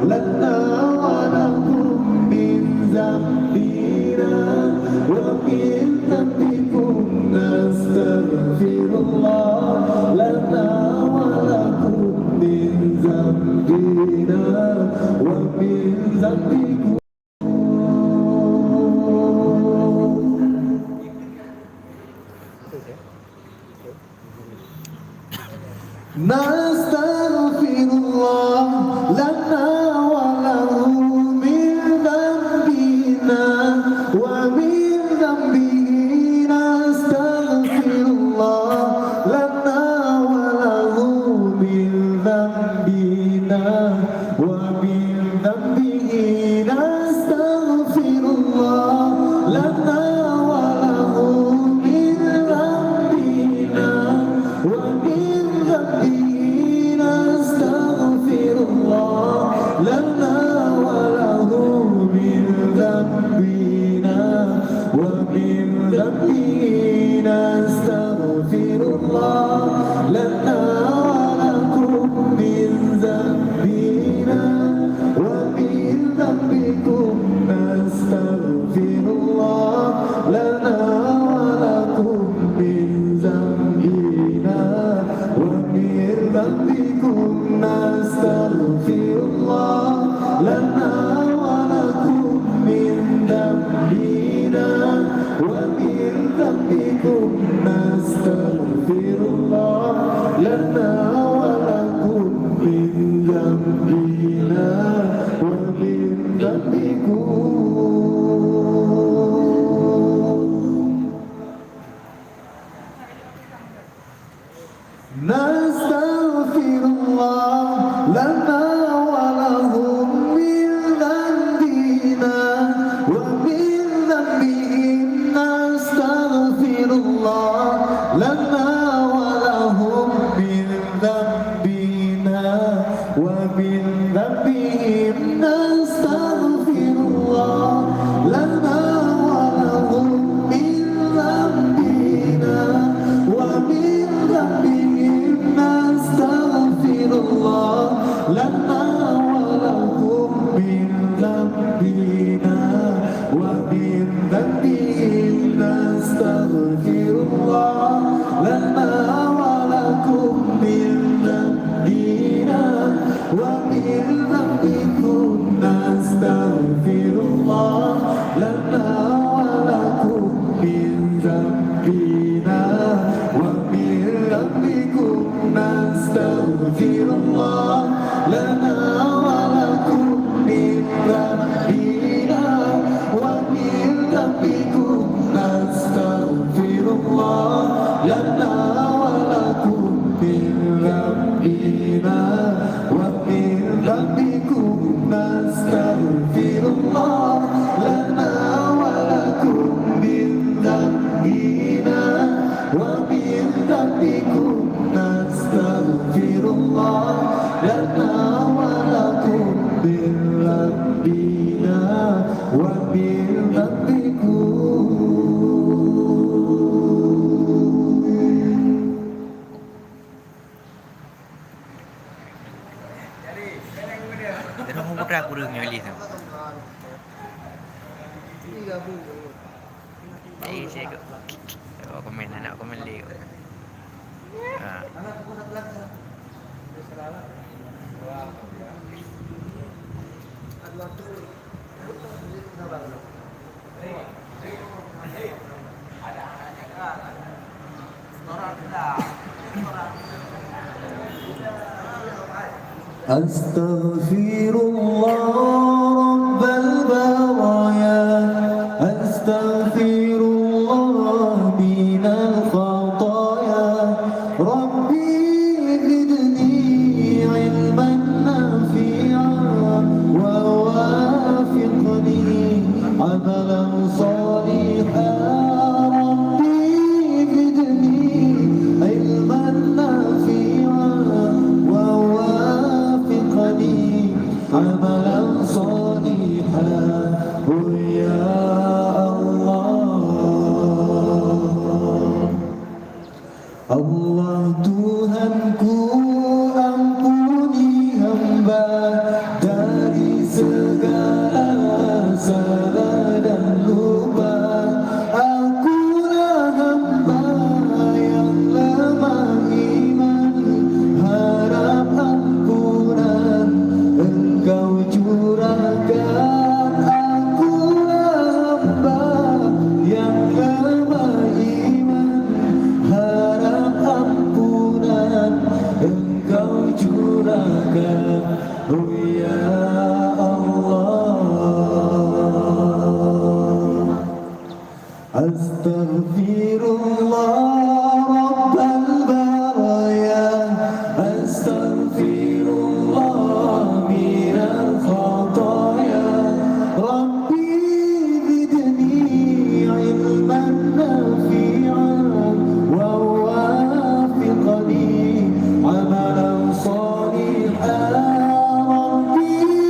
لنا ولكم من ذنبنا ومن ذنبكم نستغفر الله لنا ولكم من ذنبنا ومن ذنبكم نستغفر الله لنا وله من ذنبنا ومن ذنبه نستغفر الله لنا وله من ذنبنا ومن ذنبه نستغفر الله لنا وله من ذنبنا ومن ذنبه نستغفر الله لنا وله من ذنبنا ومن ذنبه نستغفر الله لنا ولكم من ذنبنا ومن ذنبكم نستغفر الله لنا ولكم من ذنبنا ومن ذنبكم نستغفر الله لنا ولكم من ذنبنا ومن ذنبكم نستغفر الله لنا ولكم من ذنبنا ومن ذنبكم نستغفر الله لنا ولهم من ذنبنا ومن ذنبهم نستغفر الله لنا ولهم من ذنبنا ومن ذنبهم نستغفر الله لنا ولهم من ذنبنا ومن ذنبهم نستغفر الله لنا ولكم من ذنبنا ومن ذنبهم نستغفر الله لنا ولكم من ذنبنا ومن ذنبكم نستغفر الله لنا ولكم من ذنبنا ومن ذنبكم نستغفر الله لنا ولكم من ذنبنا ومن ذنبكم نستغفر الله لنا ولكم من ذنبنا ومن ذنبكم نستغفر الله لنا ولكم من ذنبنا ومن ذنبكم نستغفر الله لنا ولكم من ذنبنا ومن ذنبكم Terus mau putra kurang nyali tu. Jadi saya komen anak komen dia. Astaghfirullah Rabbal baraya Astaghfirullah minal khataya Rabbi zidni ilman nafi'an wa wafiqni amalan salihan Rabbi zidni ilman nafi'an wa wafiqni amalan salihan